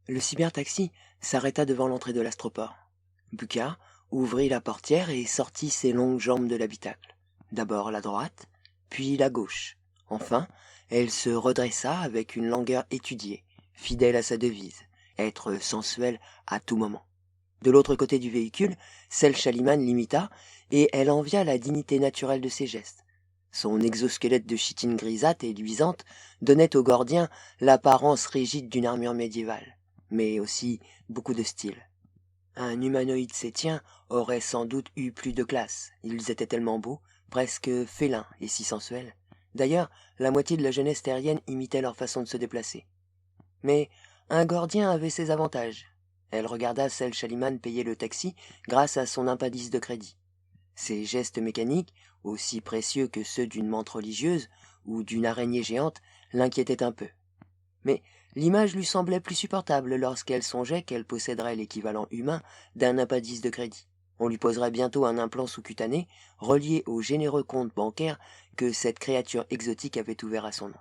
Le cybertaxi s'arrêta devant l'entrée de l'astroport. Buka ouvrit la portière et sortit ses longues jambes de l'habitacle. D'abord la droite, puis la gauche. Enfin, elle se redressa avec une langueur étudiée, fidèle à sa devise, être sensuelle à tout moment. De l'autre côté du véhicule, Sel Shaliman l'imita, et elle envia la dignité naturelle de ses gestes. Son exosquelette de chitine grisâtre et luisante donnait au gordien l'apparence rigide d'une armure médiévale, mais aussi beaucoup de style. Un humanoïde sétien aurait sans doute eu plus de classe. Ils étaient tellement beaux, presque félins et si sensuels. D'ailleurs, la moitié de la jeunesse terrienne imitait leur façon de se déplacer. Mais un gordien avait ses avantages. Elle regarda Sel Shaliman payer le taxi grâce à son impendice de crédit. Ses gestes mécaniques, aussi précieux que ceux d'une menthe religieuse ou d'une araignée géante, l'inquiétaient un peu. Mais l'image lui semblait plus supportable lorsqu'elle songeait qu'elle posséderait l'équivalent humain d'un appendice de crédit. On lui poserait bientôt un implant sous-cutané relié au généreux compte bancaire que cette créature exotique avait ouvert à son nom.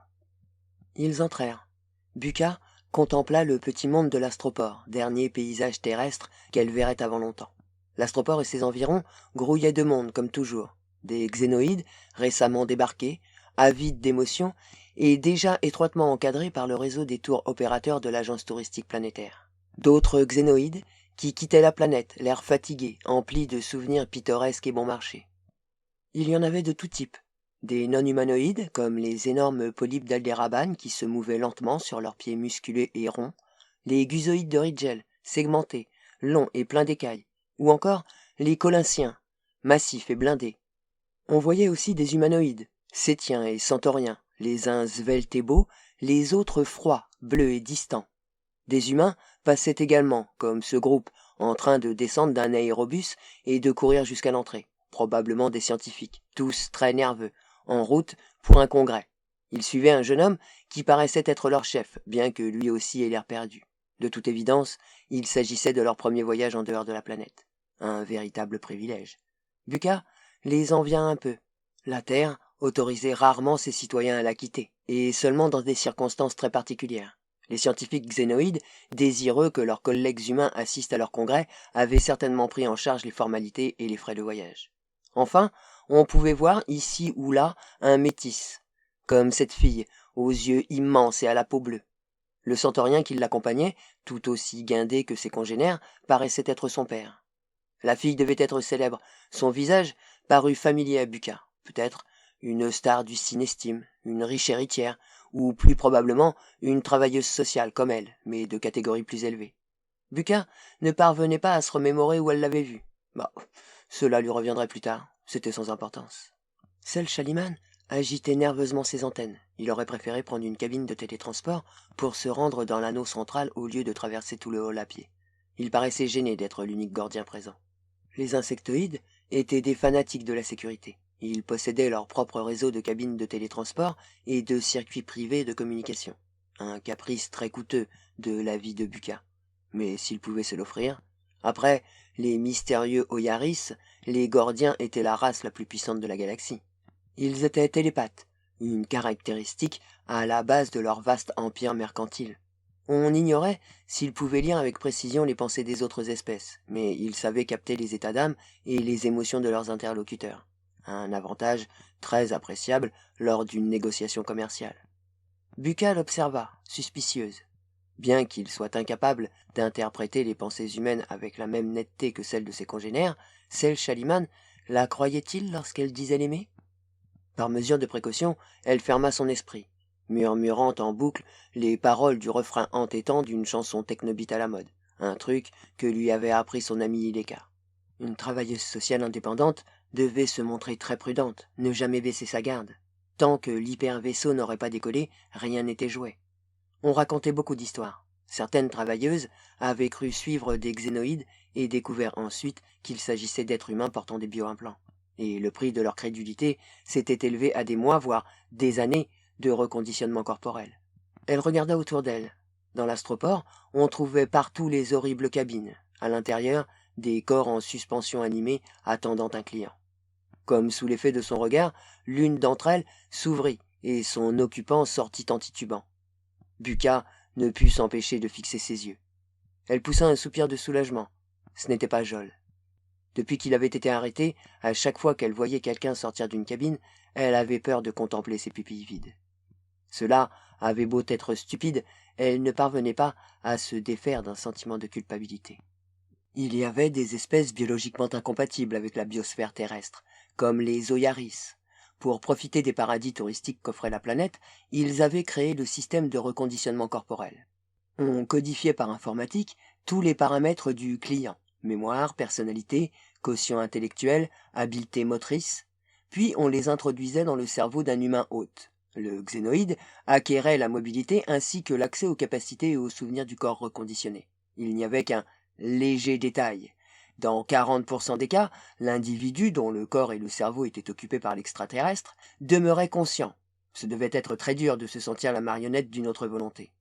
Ils entrèrent. Buka contempla le petit monde de l'astroport, dernier paysage terrestre qu'elle verrait avant longtemps. L'astroport et ses environs grouillaient de monde, comme toujours. Des xénoïdes, récemment débarqués, avides d'émotion, et déjà étroitement encadrés par le réseau des tours opérateurs de l'agence touristique planétaire. D'autres xénoïdes qui quittaient la planète, l'air fatigué, empli de souvenirs pittoresques et bon marché. Il y en avait de tout type. Des non-humanoïdes, comme les énormes polypes d'Alderaban qui se mouvaient lentement sur leurs pieds musculeux et ronds, les gusoïdes de Rigel, segmentés, longs et pleins d'écailles, ou encore les colinsiens, massifs et blindés. On voyait aussi des humanoïdes, sétiens et centauriens, les uns sveltes et beaux, les autres froids, bleus et distants. Des humains passaient également, comme ce groupe, en train de descendre d'un aérobus et de courir jusqu'à l'entrée. Probablement des scientifiques, tous très nerveux, en route pour un congrès. Ils suivaient un jeune homme qui paraissait être leur chef, bien que lui aussi ait l'air perdu. De toute évidence, il s'agissait de leur premier voyage en dehors de la planète. Un véritable privilège. Buka les envia un peu. La Terre autorisait rarement ses citoyens à la quitter, et seulement dans des circonstances très particulières. Les scientifiques xénoïdes, désireux que leurs collègues humains assistent à leur congrès, avaient certainement pris en charge les formalités et les frais de voyage. Enfin, on pouvait voir ici ou là un métis, comme cette fille, aux yeux immenses et à la peau bleue. Le centaurien qui l'accompagnait, tout aussi guindé que ses congénères, paraissait être son père. La fille devait être célèbre. Son visage parut familier à Buka. Peut-être une star du cinestime, une riche héritière, ou plus probablement une travailleuse sociale comme elle, mais de catégorie plus élevée. Buka ne parvenait pas à se remémorer où elle l'avait vue. Bah, cela lui reviendrait plus tard, c'était sans importance. Seul Shaliman agitait nerveusement ses antennes. Il aurait préféré prendre une cabine de télétransport pour se rendre dans l'anneau central au lieu de traverser tout le hall à pied. Il paraissait gêné d'être l'unique gordien présent. Les insectoïdes étaient des fanatiques de la sécurité. Ils possédaient leur propre réseau de cabines de télétransport et de circuits privés de communication. Un caprice très coûteux de la vie de Buka. Mais s'ils pouvaient se l'offrir. Après, les mystérieux Oyaris, les Gordiens étaient la race la plus puissante de la galaxie. Ils étaient télépathes, une caractéristique à la base de leur vaste empire mercantile. On ignorait s'ils pouvaient lire avec précision les pensées des autres espèces, mais ils savaient capter les états d'âme et les émotions de leurs interlocuteurs. Un avantage très appréciable lors d'une négociation commerciale. Buka l'observa, suspicieuse. Bien qu'il soit incapable d'interpréter les pensées humaines avec la même netteté que celles de ses congénères, Sel Shaliman la croyait-il lorsqu'elle disait l'aimer? Par mesure de précaution, elle ferma son esprit, murmurant en boucle les paroles du refrain entêtant d'une chanson technobite à la mode, un truc que lui avait appris son ami Ileka. Une travailleuse sociale indépendante devait se montrer très prudente, ne jamais baisser sa garde. Tant que l'hyper-vaisseau n'aurait pas décollé, rien n'était joué. On racontait beaucoup d'histoires. Certaines travailleuses avaient cru suivre des xénoïdes et découvert ensuite qu'il s'agissait d'êtres humains portant des bioimplants. Et le prix de leur crédulité s'était élevé à des mois, voire des années, de reconditionnement corporel. Elle regarda autour d'elle. Dans l'astroport, on trouvait partout les horribles cabines. À l'intérieur, des corps en suspension animée attendant un client. Comme sous l'effet de son regard, l'une d'entre elles s'ouvrit et son occupant sortit en titubant. Buka ne put s'empêcher de fixer ses yeux. Elle poussa un soupir de soulagement. Ce n'était pas Joel. Depuis qu'il avait été arrêté, à chaque fois qu'elle voyait quelqu'un sortir d'une cabine, elle avait peur de contempler ses pupilles vides. Cela avait beau être stupide, elle ne parvenait pas à se défaire d'un sentiment de culpabilité. Il y avait des espèces biologiquement incompatibles avec la biosphère terrestre, comme les Oyaris. Pour profiter des paradis touristiques qu'offrait la planète, ils avaient créé le système de reconditionnement corporel. On codifiait par informatique tous les paramètres du client, mémoire, personnalité, quotient intellectuel, habileté motrice, puis on les introduisait dans le cerveau d'un humain hôte. Le xénoïde acquérait la mobilité ainsi que l'accès aux capacités et aux souvenirs du corps reconditionné. Il n'y avait qu'un léger détail. Dans 40% des cas, l'individu, dont le corps et le cerveau étaient occupés par l'extraterrestre, demeurait conscient. Ce devait être très dur de se sentir la marionnette d'une autre volonté.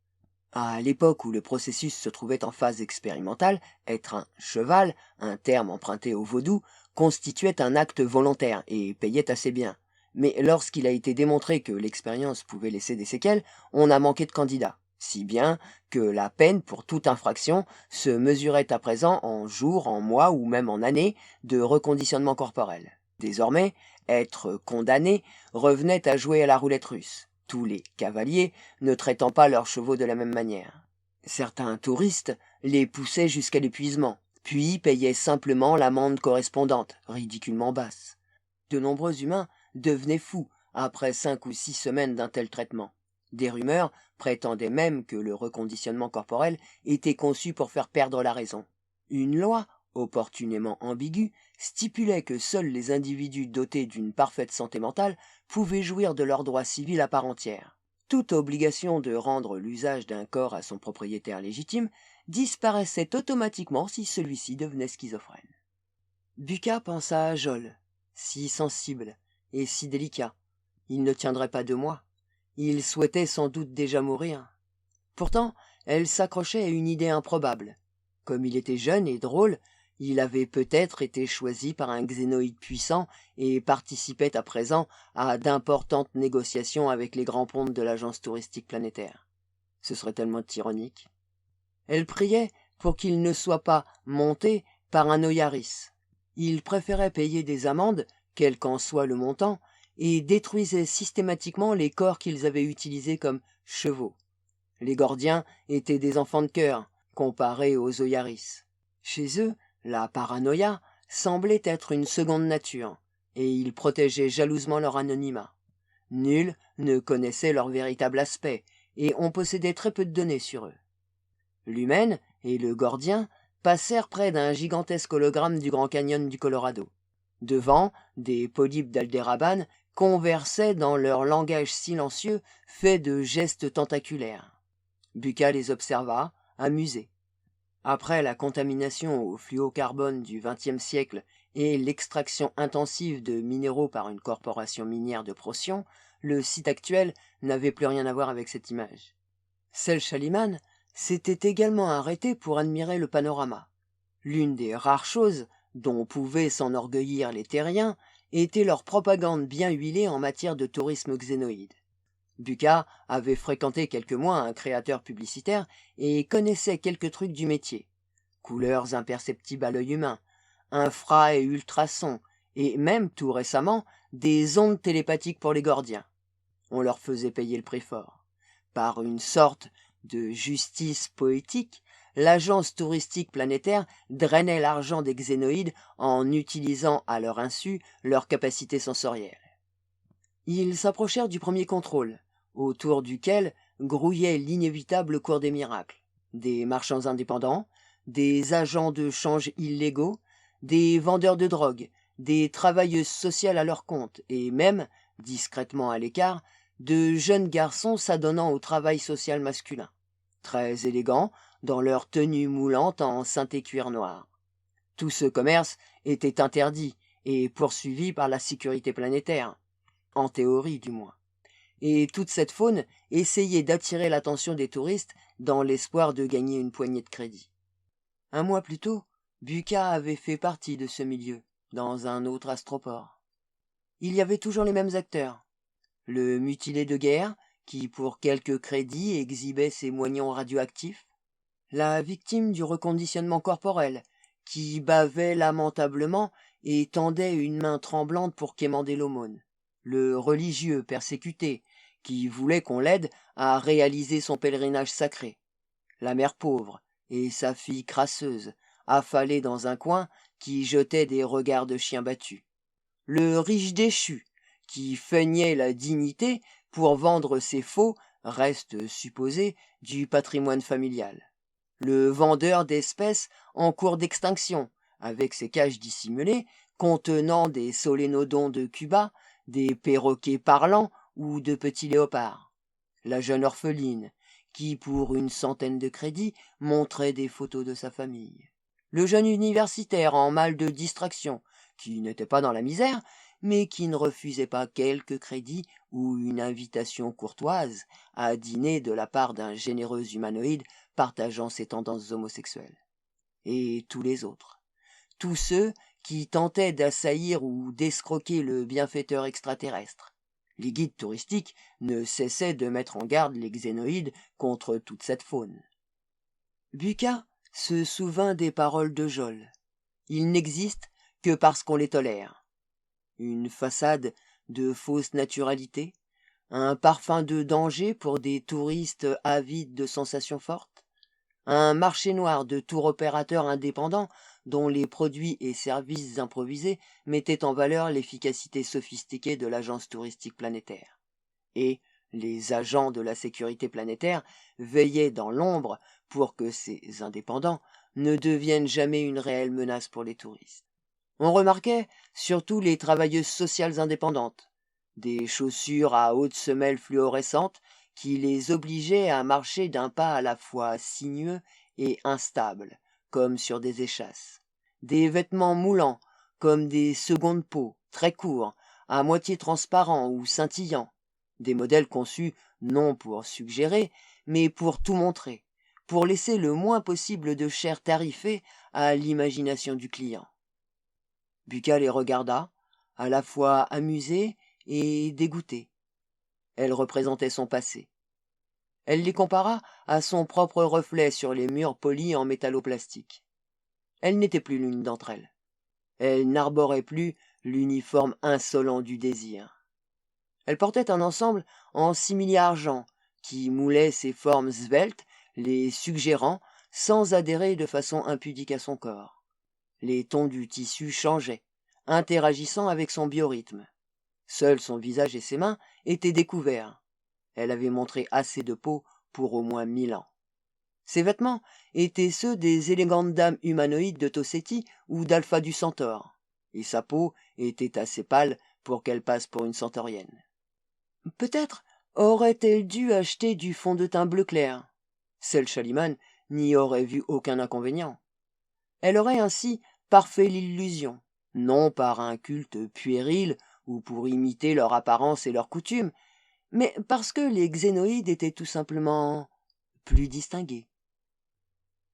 À l'époque où le processus se trouvait en phase expérimentale, être un cheval, un terme emprunté au vaudou, constituait un acte volontaire et payait assez bien. Mais lorsqu'il a été démontré que l'expérience pouvait laisser des séquelles, on a manqué de candidats, si bien que la peine pour toute infraction se mesurait à présent en jours, en mois ou même en années de reconditionnement corporel. Désormais, être condamné revenait à jouer à la roulette russe, tous les cavaliers ne traitant pas leurs chevaux de la même manière. Certains touristes les poussaient jusqu'à l'épuisement, puis payaient simplement l'amende correspondante, ridiculement basse. De nombreux humains devenaient fous après 5 ou 6 semaines d'un tel traitement. Des rumeurs prétendaient même que le reconditionnement corporel était conçu pour faire perdre la raison. Une loi, opportunément ambiguë, stipulait que seuls les individus dotés d'une parfaite santé mentale pouvaient jouir de leurs droits civils à part entière. Toute obligation de rendre l'usage d'un corps à son propriétaire légitime disparaissait automatiquement si celui-ci devenait schizophrène. Bucca pensa à Joel, si sensible et si délicat. Il ne tiendrait pas de moi. Il souhaitait sans doute déjà mourir. Pourtant, elle s'accrochait à une idée improbable. Comme il était jeune et drôle, il avait peut-être été choisi par un xénoïde puissant et participait à présent à d'importantes négociations avec les grands pontes de l'agence touristique planétaire. Ce serait tellement ironique. Elle priait pour qu'il ne soit pas monté par un Oyaris. Il préférait payer des amendes, quel qu'en soit le montant, et détruisait systématiquement les corps qu'ils avaient utilisés comme chevaux. Les Gordiens étaient des enfants de cœur, comparés aux Oyaris. Chez eux, la paranoïa semblait être une seconde nature, et ils protégeaient jalousement leur anonymat. Nul ne connaissait leur véritable aspect, et on possédait très peu de données sur eux. L'humaine et le Gordien passèrent près d'un gigantesque hologramme du Grand Canyon du Colorado. Devant, des polypes d'Aldéraban conversaient dans leur langage silencieux fait de gestes tentaculaires. Bucca les observa, amusé. Après la contamination au fluocarbone du XXe siècle et l'extraction intensive de minéraux par une corporation minière de Procyon, le site actuel n'avait plus rien à voir avec cette image. Sel Shaliman s'était également arrêté pour admirer le panorama. L'une des rares choses dont pouvaient s'enorgueillir les terriens était leur propagande bien huilée en matière de tourisme xénoïde. Bucca avait fréquenté quelques mois un créateur publicitaire et connaissait quelques trucs du métier. Couleurs imperceptibles à l'œil humain, infra- et ultrasons, et même, tout récemment, des ondes télépathiques pour les Gordiens. On leur faisait payer le prix fort. Par une sorte de justice poétique, l'agence touristique planétaire drainait l'argent des xénoïdes en utilisant à leur insu leurs capacités sensorielles. Ils s'approchèrent du premier contrôle, autour duquel grouillait l'inévitable cours des miracles. Des marchands indépendants, des agents de change illégaux, des vendeurs de drogue, des travailleuses sociales à leur compte, et même, discrètement à l'écart, de jeunes garçons s'adonnant au travail social masculin, très élégants dans leur tenue moulante en synthé cuir noir. Tout ce commerce était interdit et poursuivi par la sécurité planétaire, en théorie du moins. Et toute cette faune essayait d'attirer l'attention des touristes dans l'espoir de gagner une poignée de crédit. Un mois plus tôt, Bucca avait fait partie de ce milieu, dans un autre astroport. Il y avait toujours les mêmes acteurs. Le mutilé de guerre, qui pour quelques crédits exhibait ses moignons radioactifs. la victime du reconditionnement corporel, qui bavait lamentablement et tendait une main tremblante pour quémander l'aumône, le religieux persécuté, qui voulait qu'on l'aide à réaliser son pèlerinage sacré, la mère pauvre et sa fille crasseuse, affalée dans un coin, qui jetait des regards de chien battu, le riche déchu, qui feignait la dignité pour vendre ses faux, restes supposés, du patrimoine familial, le vendeur d'espèces en cours d'extinction, avec ses cages dissimulées, contenant des solénodons de Cuba, des perroquets parlants ou de petits léopards, la jeune orpheline, qui, pour 100 de crédits, montrait des photos de sa famille, le jeune universitaire en mal de distraction, qui n'était pas dans la misère, mais qui ne refusait pas quelques crédits ou une invitation courtoise à dîner de la part d'un généreux humanoïde partageant ses tendances homosexuelles. Et tous les autres, tous ceux qui tentaient d'assaillir ou d'escroquer le bienfaiteur extraterrestre. Les guides touristiques ne cessaient de mettre en garde les xénoïdes contre toute cette faune. Bucca se souvint des paroles de Jolle. Ils n'existent que parce qu'on les tolère. Une façade de fausse naturalité, un parfum de danger pour des touristes avides de sensations fortes, un marché noir de tour opérateurs indépendants dont les produits et services improvisés mettaient en valeur l'efficacité sophistiquée de l'agence touristique planétaire. Et les agents de la sécurité planétaire veillaient dans l'ombre pour que ces indépendants ne deviennent jamais une réelle menace pour les touristes. On remarquait surtout les travailleuses sociales indépendantes, des chaussures à hautes semelles fluorescentes qui les obligeaient à marcher d'un pas à la fois sinueux et instable, comme sur des échasses, des vêtements moulants, comme des secondes peaux, très courts, à moitié transparents ou scintillants, des modèles conçus non pour suggérer, mais pour tout montrer, pour laisser le moins possible de chair tarifée à l'imagination du client. Bucca les regarda, à la fois amusée et dégoûtée. Elle représentait son passé. Elle les compara à son propre reflet sur les murs polis en métalloplastique. Elle n'était plus l'une d'entre elles. Elle n'arborait plus l'uniforme insolent du désir. Elle portait un ensemble en simili-argent qui moulait ses formes sveltes, les suggérant sans adhérer de façon impudique à son corps. Les tons du tissu changeaient, interagissant avec son biorhythme. Seul son visage et ses mains étaient découverts. Elle avait montré assez de peau pour au moins 1000 ans. Ses vêtements étaient ceux des élégantes dames humanoïdes de Tossetti ou d'Alpha du Centaure, et sa peau était assez pâle pour qu'elle passe pour une centaurienne. Peut-être aurait-elle dû acheter du fond de teint bleu clair. Celle Schallimann n'y aurait vu aucun inconvénient. Elle aurait ainsi parfait l'illusion, non par un culte puéril ou pour imiter leur apparence et leurs coutumes, mais parce que les xénoïdes étaient tout simplement plus distingués.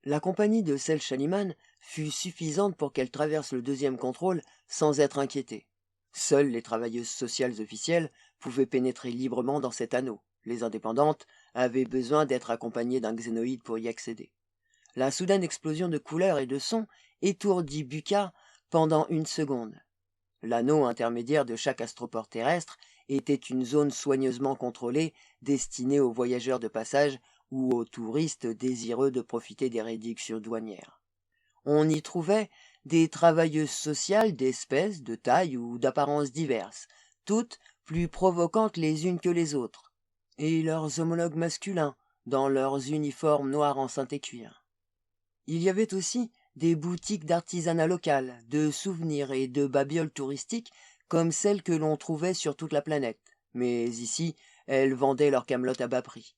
La compagnie de Celle Schallimann fut suffisante pour qu'elle traverse le 2e contrôle sans être inquiétée. Seules les travailleuses sociales officielles pouvaient pénétrer librement dans cet anneau. Les indépendantes avaient besoin d'être accompagnées d'un xénoïde pour y accéder. La soudaine explosion de couleurs et de sons étourdit Bucca pendant 1 seconde. L'anneau intermédiaire de chaque astroport terrestre était une zone soigneusement contrôlée destinée aux voyageurs de passage ou aux touristes désireux de profiter des réductions douanières. On y trouvait des travailleuses sociales d'espèces, de tailles ou d'apparences diverses, toutes plus provocantes les unes que les autres, et leurs homologues masculins dans leurs uniformes noirs en synthé cuir. Il y avait aussi des boutiques d'artisanat local, de souvenirs et de babioles touristiques comme celles que l'on trouvait sur toute la planète, mais ici, elles vendaient leurs camelotes à bas prix.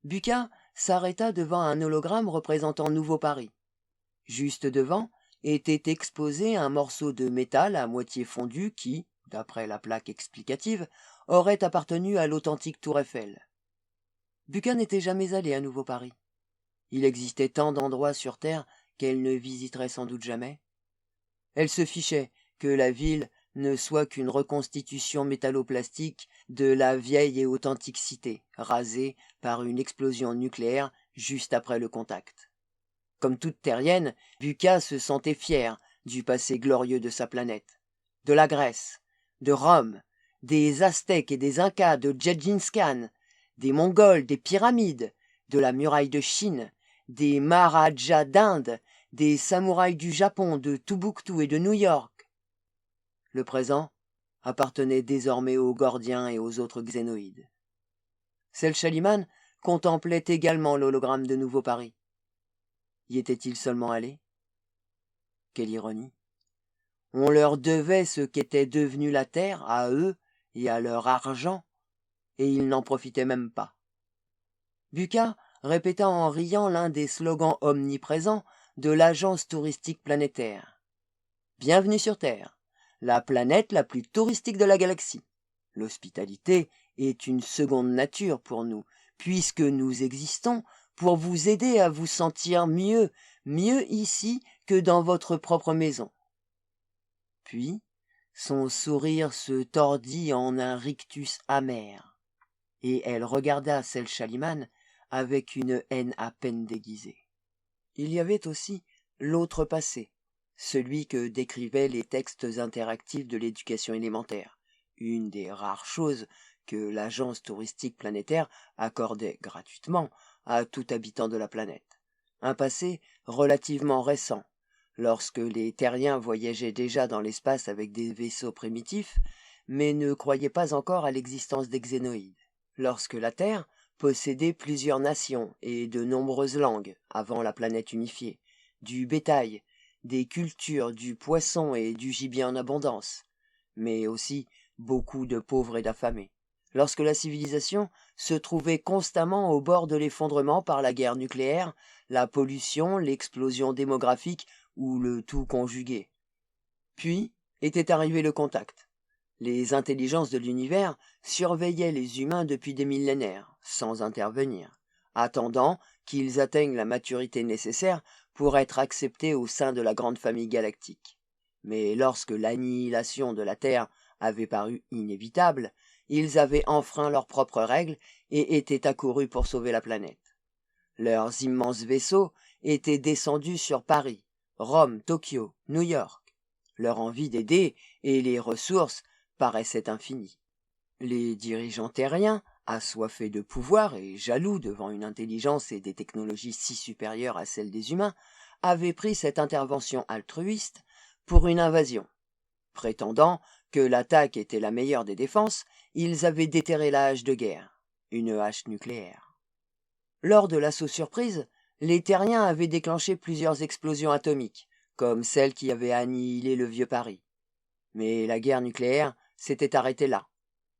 Bucca s'arrêta devant un hologramme représentant Nouveau Paris. Juste devant était exposé un morceau de métal à moitié fondu qui, d'après la plaque explicative, aurait appartenu à l'authentique Tour Eiffel. Bucca n'était jamais allé à Nouveau Paris. Il existait tant d'endroits sur Terre qu'elle ne visiterait sans doute jamais. Elle se fichait que la ville ne soit qu'une reconstitution métalloplastique de la vieille et authentique cité, rasée par une explosion nucléaire juste après le contact. Comme toute terrienne, Bucca se sentait fière du passé glorieux de sa planète. De la Grèce, de Rome, des Aztèques et des Incas, de Gengis Khan, des Mongols, des pyramides, de la muraille de Chine, des Maharajas d'Inde, des samouraïs du Japon, de Tombouctou et de New York. Le présent appartenait désormais aux Gordiens et aux autres xénoïdes. Sel Shaliman contemplait également l'hologramme de Nouveau Paris. Y était-il seulement allé? Quelle ironie! On leur devait ce qu'était devenue la terre, à eux et à leur argent, et ils n'en profitaient même pas. Bucca répéta en riant l'un des slogans omniprésents de l'agence touristique planétaire. Bienvenue sur Terre, la planète la plus touristique de la galaxie. L'hospitalité est une seconde nature pour nous, puisque nous existons pour vous aider à vous sentir mieux ici que dans votre propre maison. Puis, son sourire se tordit en un rictus amer, et elle regarda Sel Shaliman avec une haine à peine déguisée. Il y avait aussi l'autre passé, celui que décrivaient les textes interactifs de l'éducation élémentaire, une des rares choses que l'agence touristique planétaire accordait gratuitement à tout habitant de la planète. Un passé relativement récent, lorsque les terriens voyageaient déjà dans l'espace avec des vaisseaux primitifs, mais ne croyaient pas encore à l'existence des xénoïdes. Lorsque la Terre possédait plusieurs nations et de nombreuses langues avant la planète unifiée, du bétail, des cultures, du poisson et du gibier en abondance, mais aussi beaucoup de pauvres et d'affamés. Lorsque la civilisation se trouvait constamment au bord de l'effondrement par la guerre nucléaire, la pollution, l'explosion démographique ou le tout conjugué. Puis était arrivé le contact. Les intelligences de l'univers surveillaient les humains depuis des millénaires, sans intervenir, attendant qu'ils atteignent la maturité nécessaire pour être acceptés au sein de la grande famille galactique. Mais lorsque l'annihilation de la Terre avait paru inévitable, ils avaient enfreint leurs propres règles et étaient accourus pour sauver la planète. Leurs immenses vaisseaux étaient descendus sur Paris, Rome, Tokyo, New York. Leur envie d'aider et les ressources paraissaient infinies. Les dirigeants terriens, assoiffés de pouvoir et jaloux devant une intelligence et des technologies si supérieures à celles des humains, avaient pris cette intervention altruiste pour une invasion. Prétendant que l'attaque était la meilleure des défenses, ils avaient déterré la hache de guerre, une hache nucléaire. Lors de l'assaut surprise, les terriens avaient déclenché plusieurs explosions atomiques, comme celle qui avait annihilé le vieux Paris. Mais la guerre nucléaire s'était arrêtée là.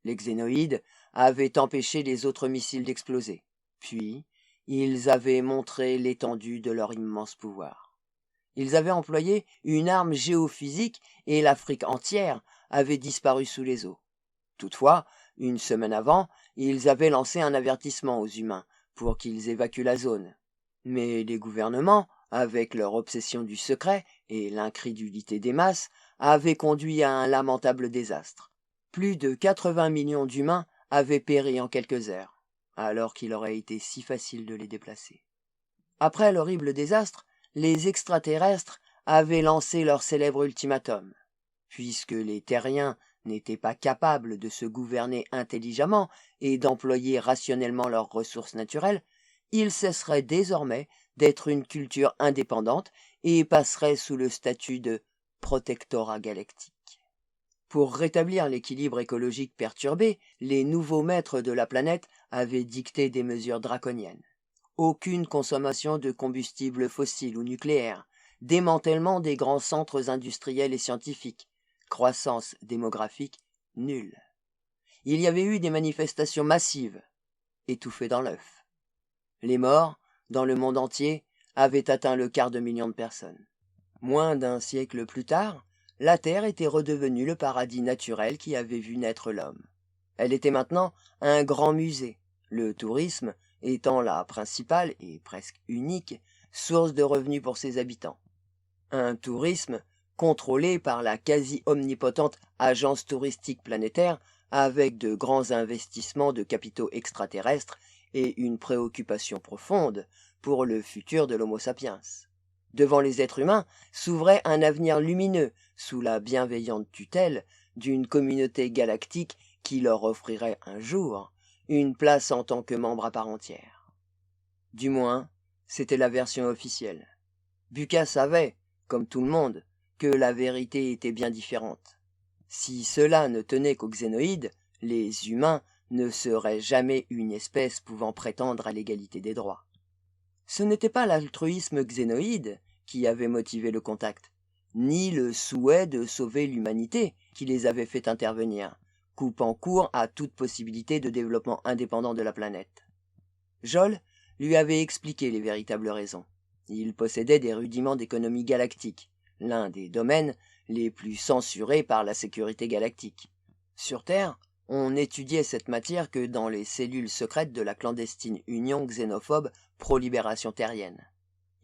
Les xénoïdes avaient empêché les autres missiles d'exploser. Puis, ils avaient montré l'étendue de leur immense pouvoir. Ils avaient employé une arme géophysique et l'Afrique entière avait disparu sous les eaux. Toutefois, une semaine avant, ils avaient lancé un avertissement aux humains pour qu'ils évacuent la zone. Mais les gouvernements, avec leur obsession du secret et l'incrédulité des masses, avaient conduit à un lamentable désastre. Plus de 80 millions d'humains avaient péri en quelques heures, alors qu'il aurait été si facile de les déplacer. Après l'horrible désastre, les extraterrestres avaient lancé leur célèbre ultimatum. Puisque les terriens n'étaient pas capables de se gouverner intelligemment et d'employer rationnellement leurs ressources naturelles, ils cesseraient désormais d'être une culture indépendante et passeraient sous le statut de protectorat galactique. Pour rétablir l'équilibre écologique perturbé, les nouveaux maîtres de la planète avaient dicté des mesures draconiennes. Aucune consommation de combustibles fossiles ou nucléaires, démantèlement des grands centres industriels et scientifiques, croissance démographique nulle. Il y avait eu des manifestations massives, étouffées dans l'œuf. Les morts, dans le monde entier, avaient atteint le quart de million de personnes. Moins d'un siècle plus tard, la Terre était redevenue le paradis naturel qui avait vu naître l'homme. Elle était maintenant un grand musée, le tourisme étant la principale et presque unique source de revenus pour ses habitants. Un tourisme contrôlé par la quasi-omnipotente agence touristique planétaire avec de grands investissements de capitaux extraterrestres et une préoccupation profonde pour le futur de l'Homo sapiens. Devant les êtres humains s'ouvrait un avenir lumineux sous la bienveillante tutelle d'une communauté galactique qui leur offrirait un jour une place en tant que membre à part entière. Du moins, c'était la version officielle. Bucca savait, comme tout le monde, que la vérité était bien différente. Si cela ne tenait qu'aux xénoïdes, les humains ne seraient jamais une espèce pouvant prétendre à l'égalité des droits. Ce n'était pas l'altruisme xénoïde qui avait motivé le contact, ni le souhait de sauver l'humanité qui les avait fait intervenir, coupant court à toute possibilité de développement indépendant de la planète. Jol lui avait expliqué les véritables raisons. Il possédait des rudiments d'économie galactique, l'un des domaines les plus censurés par la sécurité galactique. Sur Terre, on n'étudiait cette matière que dans les cellules secrètes de la clandestine Union xénophobe pro-libération terrienne.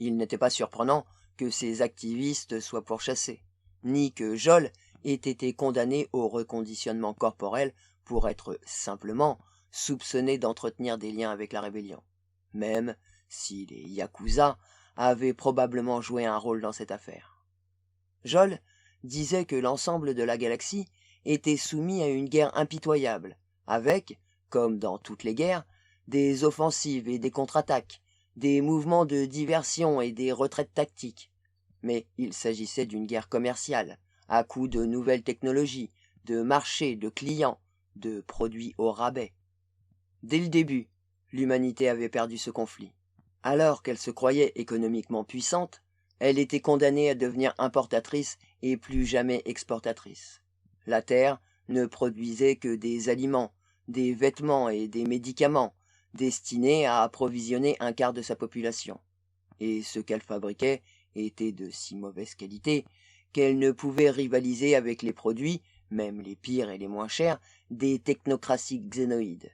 Il n'était pas surprenant que ces activistes soient pourchassés, ni que Jol ait été condamné au reconditionnement corporel pour être simplement soupçonné d'entretenir des liens avec la rébellion, même si les Yakuza avaient probablement joué un rôle dans cette affaire. Jol disait que l'ensemble de la galaxie était soumis à une guerre impitoyable, avec, comme dans toutes les guerres, des offensives et des contre-attaques, des mouvements de diversion et des retraites tactiques. Mais il s'agissait d'une guerre commerciale, à coup de nouvelles technologies, de marchés, de clients, de produits au rabais. Dès le début, l'humanité avait perdu ce conflit. Alors qu'elle se croyait économiquement puissante, elle était condamnée à devenir importatrice et plus jamais exportatrice. La Terre ne produisait que des aliments, des vêtements et des médicaments destinés à approvisionner un quart de sa population. Et ce qu'elle fabriquait était de si mauvaise qualité qu'elle ne pouvait rivaliser avec les produits, même les pires et les moins chers, des technocraties xénoïdes.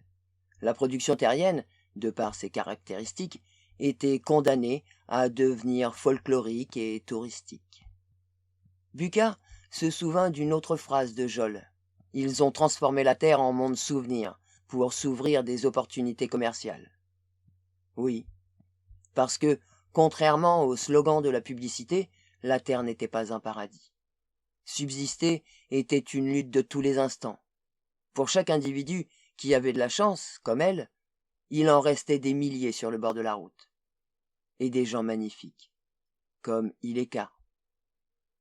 La production terrienne, de par ses caractéristiques, était condamnée à devenir folklorique et touristique. Bucca se souvint d'une autre phrase de Jol. Ils ont transformé la Terre en monde souvenir pour s'ouvrir des opportunités commerciales. Oui, parce que, contrairement au slogan de la publicité, la Terre n'était pas un paradis. Subsister était une lutte de tous les instants. Pour chaque individu qui avait de la chance, comme elle, il en restait des milliers sur le bord de la route. Et des gens magnifiques, comme Ileka,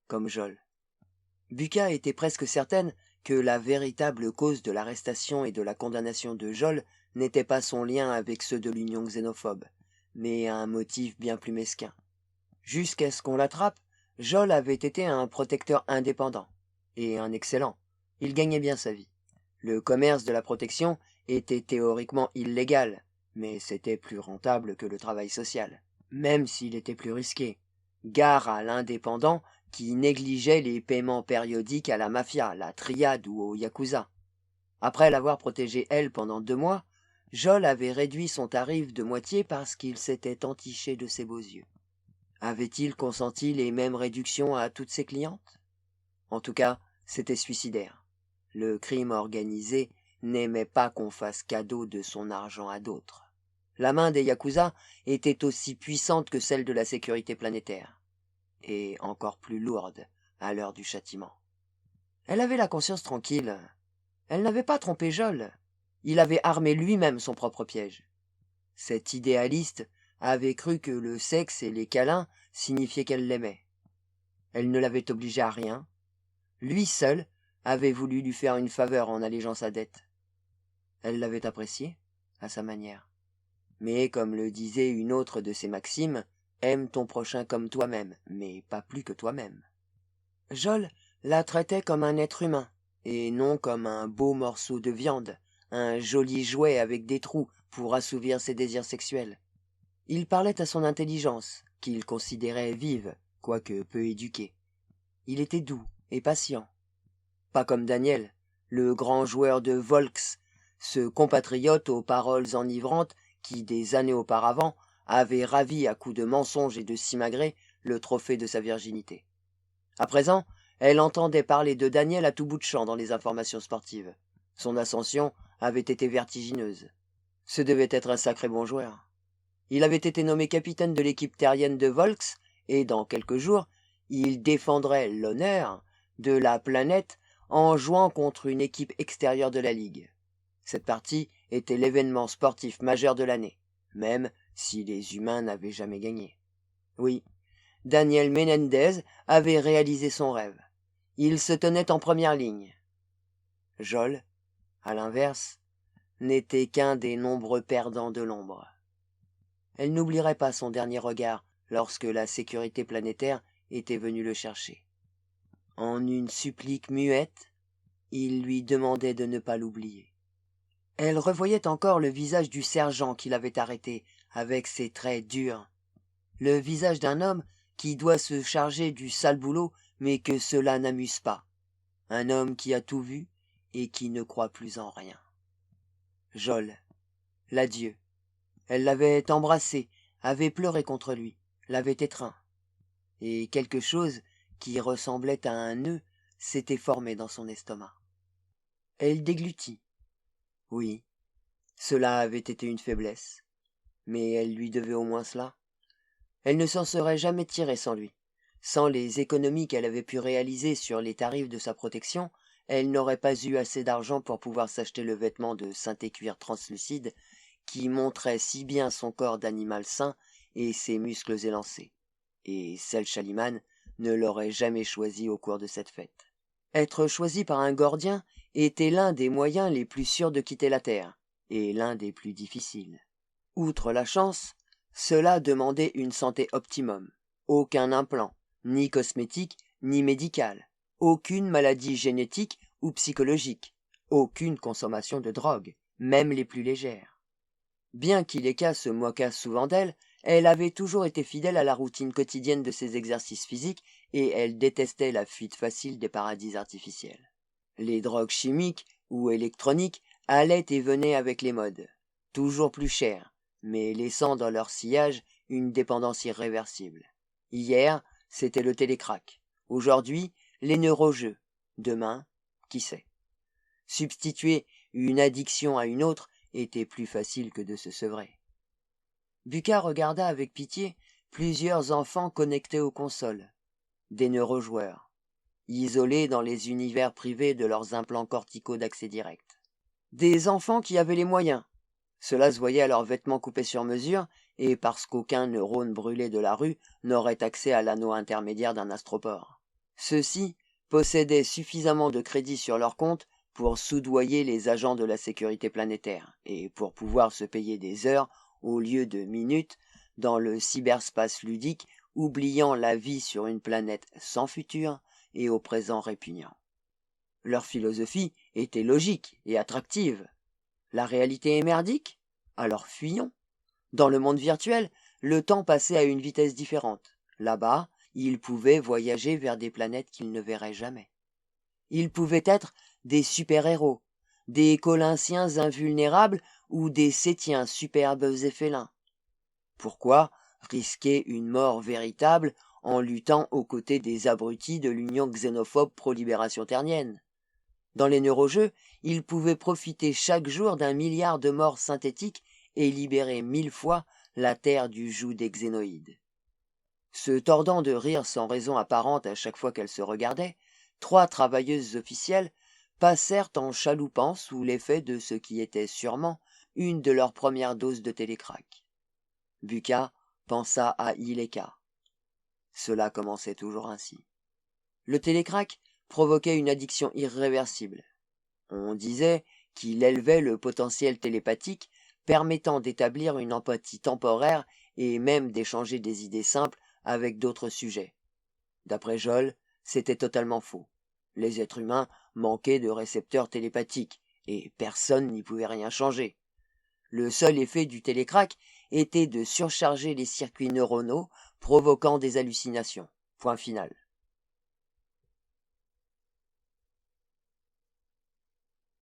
comme Jol. Bucca était presque certaine que la véritable cause de l'arrestation et de la condamnation de Jol n'était pas son lien avec ceux de l'Union xénophobe, mais un motif bien plus mesquin. Jusqu'à ce qu'on l'attrape, Jol avait été un protecteur indépendant, et un excellent. Il gagnait bien sa vie. Le commerce de la protection était théoriquement illégal, mais c'était plus rentable que le travail social, même s'il était plus risqué. Gare à l'indépendant qui négligeait les paiements périodiques à la mafia, la triade ou au yakuza. Après l'avoir protégée elle pendant 2 mois, Jol avait réduit son tarif de moitié parce qu'il s'était entiché de ses beaux yeux. Avait-il consenti les mêmes réductions à toutes ses clientes? En tout cas, c'était suicidaire. Le crime organisé n'aimait pas qu'on fasse cadeau de son argent à d'autres. La main des Yakuza était aussi puissante que celle de la sécurité planétaire, et encore plus lourde à l'heure du châtiment. Elle avait la conscience tranquille. Elle n'avait pas trompé Jol. Il avait armé lui-même son propre piège. Cet idéaliste avait cru que le sexe et les câlins signifiaient qu'elle l'aimait. Elle ne l'avait obligé à rien. Lui seul avait voulu lui faire une faveur en allégeant sa dette. Elle l'avait apprécié, à sa manière. Mais, comme le disait une autre de ses maximes, aime ton prochain comme toi-même, mais pas plus que toi-même. Jol la traitait comme un être humain, et non comme un beau morceau de viande, un joli jouet avec des trous pour assouvir ses désirs sexuels. Il parlait à son intelligence, qu'il considérait vive, quoique peu éduquée. Il était doux et patient. Pas comme Daniel, le grand joueur de Volks, ce compatriote aux paroles enivrantes qui, des années auparavant, avait ravi à coups de mensonges et de simagrées le trophée de sa virginité. À présent, elle entendait parler de Daniel à tout bout de champ dans les informations sportives. Son ascension avait été vertigineuse. Ce devait être un sacré bon joueur. Il avait été nommé capitaine de l'équipe terrienne de Volks, et dans quelques jours, il défendrait l'honneur de la planète en jouant contre une équipe extérieure de la Ligue. Cette partie était l'événement sportif majeur de l'année, même si les humains n'avaient jamais gagné. Oui, Daniel Menendez avait réalisé son rêve. Il se tenait en première ligne. Joel, à l'inverse, n'était qu'un des nombreux perdants de l'ombre. Elle n'oublierait pas son dernier regard lorsque la sécurité planétaire était venue le chercher. En une supplique muette, il lui demandait de ne pas l'oublier. Elle revoyait encore le visage du sergent qui l'avait arrêté, avec ses traits durs. Le visage d'un homme qui doit se charger du sale boulot, mais que cela n'amuse pas. Un homme qui a tout vu et qui ne croit plus en rien. Joel, l'adieu. Elle l'avait embrassé, avait pleuré contre lui, l'avait étreint. Et quelque chose qui ressemblait à un nœud s'était formé dans son estomac. Elle déglutit. Oui, cela avait été une faiblesse, mais elle lui devait au moins cela. Elle ne s'en serait jamais tirée sans lui. Sans les économies qu'elle avait pu réaliser sur les tarifs de sa protection, elle n'aurait pas eu assez d'argent pour pouvoir s'acheter le vêtement de synthé-cuir translucide qui montrait si bien son corps d'animal sain et ses muscles élancés. Et Sel Shaliman ne l'aurait jamais choisi au cours de cette fête. Être choisi par un Gordien était l'un des moyens les plus sûrs de quitter la Terre, et l'un des plus difficiles. Outre la chance, cela demandait une santé optimum, aucun implant, ni cosmétique, ni médical, aucune maladie génétique ou psychologique, aucune consommation de drogue, même les plus légères. Bien qu'Ileka se moquât souvent d'elle, elle avait toujours été fidèle à la routine quotidienne de ses exercices physiques et elle détestait la fuite facile des paradis artificiels. Les drogues chimiques ou électroniques allaient et venaient avec les modes, toujours plus chères, mais laissant dans leur sillage une dépendance irréversible. Hier, c'était le télécrack. Aujourd'hui, les neurojeux. Demain, qui sait. Substituer une addiction à une autre était plus facile que de se sevrer. Buka regarda avec pitié plusieurs enfants connectés aux consoles, des neurojoueurs, isolés dans les univers privés de leurs implants corticaux d'accès direct. Des enfants qui avaient les moyens. Cela se voyait à leurs vêtements coupés sur mesure, et parce qu'aucun neurone brûlé de la rue n'aurait accès à l'anneau intermédiaire d'un astroport. Ceux-ci possédaient suffisamment de crédits sur leur compte pour soudoyer les agents de la sécurité planétaire, et pour pouvoir se payer des heures au lieu de minutes dans le cyberspace ludique, oubliant la vie sur une planète sans futur et au présent répugnant. Leur philosophie était logique et attractive. La réalité est merdique? Alors fuyons. Dans le monde virtuel, le temps passait à une vitesse différente. Là-bas, ils pouvaient voyager vers des planètes qu'ils ne verraient jamais. Ils pouvaient être des super-héros, des Collinsiens invulnérables ou des Sétiens superbes et félins. Pourquoi risquer une mort véritable en luttant aux côtés des abrutis de l'Union xénophobe pro-libération terrienne? Dans les neurojeux, ils pouvaient profiter chaque jour d'1 milliard de morts synthétiques et libérer 1000 fois la Terre du joug des xénoïdes. Se tordant de rire sans raison apparente à chaque fois qu'elles se regardaient, 3 travailleuses officielles passèrent en chaloupant sous l'effet de ce qui était sûrement une de leurs premières doses de télécrack. Buka pensa à Ileka. Cela commençait toujours ainsi. Le télécrack provoquait une addiction irréversible. On disait qu'il élevait le potentiel télépathique permettant d'établir une empathie temporaire et même d'échanger des idées simples avec d'autres sujets. D'après Joel, c'était totalement faux. Les êtres humains manquaient de récepteurs télépathiques et personne n'y pouvait rien changer. Le seul effet du télécrack était de surcharger les circuits neuronaux provoquant des hallucinations. Point final.